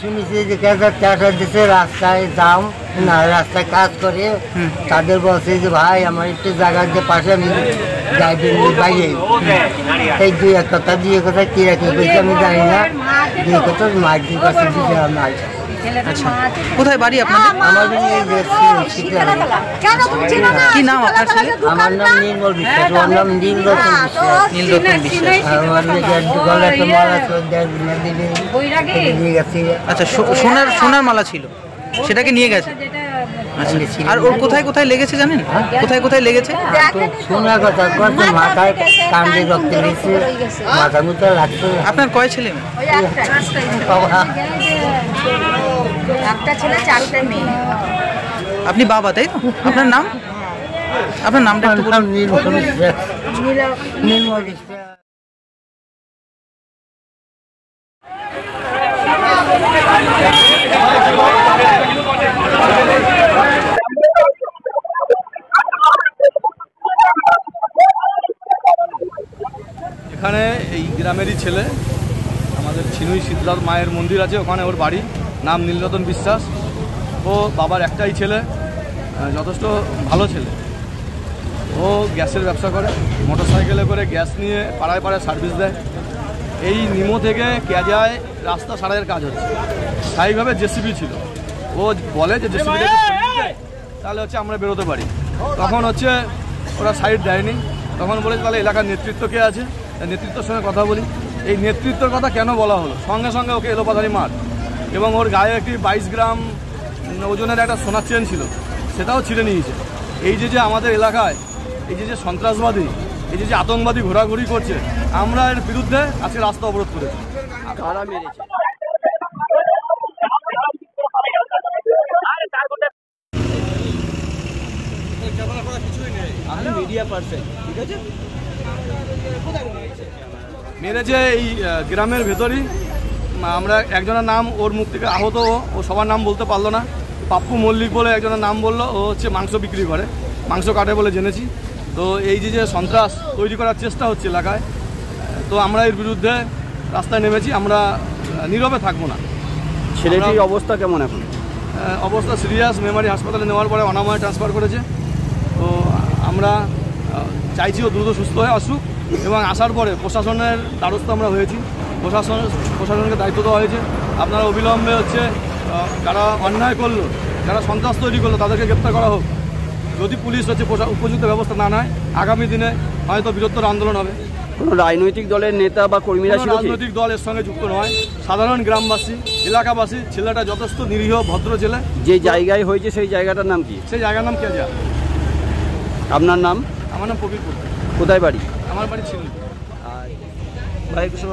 শুনেছি যে টাকা দিতে রাস্তায় দাম না রাস্তায় কাজ করে তাদের বলছে যে ভাই আমার একটু জায়গার যে পাশে আমি যাইবেন বাইরে এই দুই এক কথা কি রাখি বলছি আমি জানি না দুই কথা মাটির কাছে দিতে আমার। আচ্ছা, কোথায় বাড়ি আপনাদের? আমার কি নাম আপনার ছেলে? আমার নাম নির্মল বিশ্বাস, ওর নাম নীলরতন বিশ্বাস। নীলরতন বিশ্বাস। আচ্ছা, সোনার মালা ছিল, সেটাকে নিয়ে গেছে। আচ্ছা, আর ওর কোথায় কোথায় লেগেছে জানেন? কোথায় কোথায় লেগেছে? শোনা কথা করছে, মাথায় কান্দে রক্ত লেগেছে, মাথার মতো লাগছে। আপনার কয় ছেলে? একটা ছেলে, 4টে মেয়ে। আপনি বাবা, তাই তো? আপনার নাম? আপনার নামটা একটু বলুন। নির্মল বিশ্বাস। এখানে এই গ্রামেরই ছেলে, আমাদের ছিনুই শীতলার মায়ের মন্দির আছে, ওখানে ওর বাড়ি, নাম নীলরতন বিশ্বাস। ও বাবার একটাই ছেলে, যথেষ্ট ভালো ছেলে। ও গ্যাসের ব্যবসা করে, মোটর সাইকেলে করে গ্যাস নিয়ে পাড়ায় পাড়ায় সার্ভিস দেয়। এই নিমো থেকে কেজায় রাস্তা সারাইয়ের কাজ হচ্ছে, স্থায়ীভাবে জেসিবি ছিল। ও বলে যে জেসিবিটা তাহলে হচ্ছে আমরা বেরোতে পারি। তখন হচ্ছে ওরা সাইড দেয়নি, তখন বলে তাহলে এলাকার নেতৃত্ব কে আছে, নেতৃত্বের সঙ্গে কথা বলি। এই নেতৃত্বের কথা কেন বলা হলো, সঙ্গে সঙ্গে ওকে এলোপাথারি মার, এবং ওর গায়ে একটি 22 গ্রাম ওজনের একটা সোনার চেন ছিল, সেটাও ছিঁড়ে নিয়েছে। এই যে আমাদের এলাকায় এই যে সন্ত্রাসবাদী, এই যে আতঙ্কবাদী ঘোরাঘুরি করছে, আমরা এর বিরুদ্ধে আজকে রাস্তা অবরোধ করেছি। কারা মেরেছে? আমি মিডিয়া পার্সন, ঠিক আছে? মেরেছে এই গ্রামের ভেতরই। আমরা একজনের নাম, ওর মুখ থেকে আহত, ও সবার নাম বলতে পারলো না। পাপ্পু মল্লিক বলে একজনের নাম বললো, ও হচ্ছে মাংস বিক্রি করে, মাংস কাটে বলে জেনেছি। তো এই যে সন্ত্রাস তৈরি করার চেষ্টা হচ্ছে এলাকায়, তো আমরা এর বিরুদ্ধে রাস্তায় নেমেছি। আমরা নীরবে থাকবো না। ছেলেটির অবস্থা কেমন এখন? অবস্থা সিরিয়াস, মেমারি হাসপাতালে নেওয়ার পরে অনাময়ে ট্রান্সফার করেছে। তো আমরা চাইছি ও দ্রুত সুস্থ হয়ে আসুক, এবং আসার পরে প্রশাসনের দ্বারস্থ আমরা হয়েছি। প্রশাসনকে দায়িত্ব দেওয়া হয়েছে, আপনারা অবিলম্বে হচ্ছে যারা অন্যায় করলো, যারা সন্ত্রাস তৈরি করলো, তাদেরকে গ্রেপ্তার করা হোক। যদি পুলিশ হচ্ছে উপযুক্ত ব্যবস্থা না নেয়, আগামী দিনে হয়তো বৃহত্তর আন্দোলন হবে। কোনো রাজনৈতিক দলের নেতা বা কর্মীরা ছিল? রাজনৈতিক দল এর সঙ্গে যুক্ত নয়, সাধারণ গ্রামবাসী, এলাকাবাসী। ছেলেটা যথেষ্ট নিরীহ ভদ্র ছেলে। যে জায়গায় হয়েছে সেই জায়গাটার নাম কি? সেই জায়গার নাম কেজা। আপনার নাম? আমার নাম প্রবীর। কোথায় বাড়ি? আমার বাড়ি ছিল। ভাই কিছু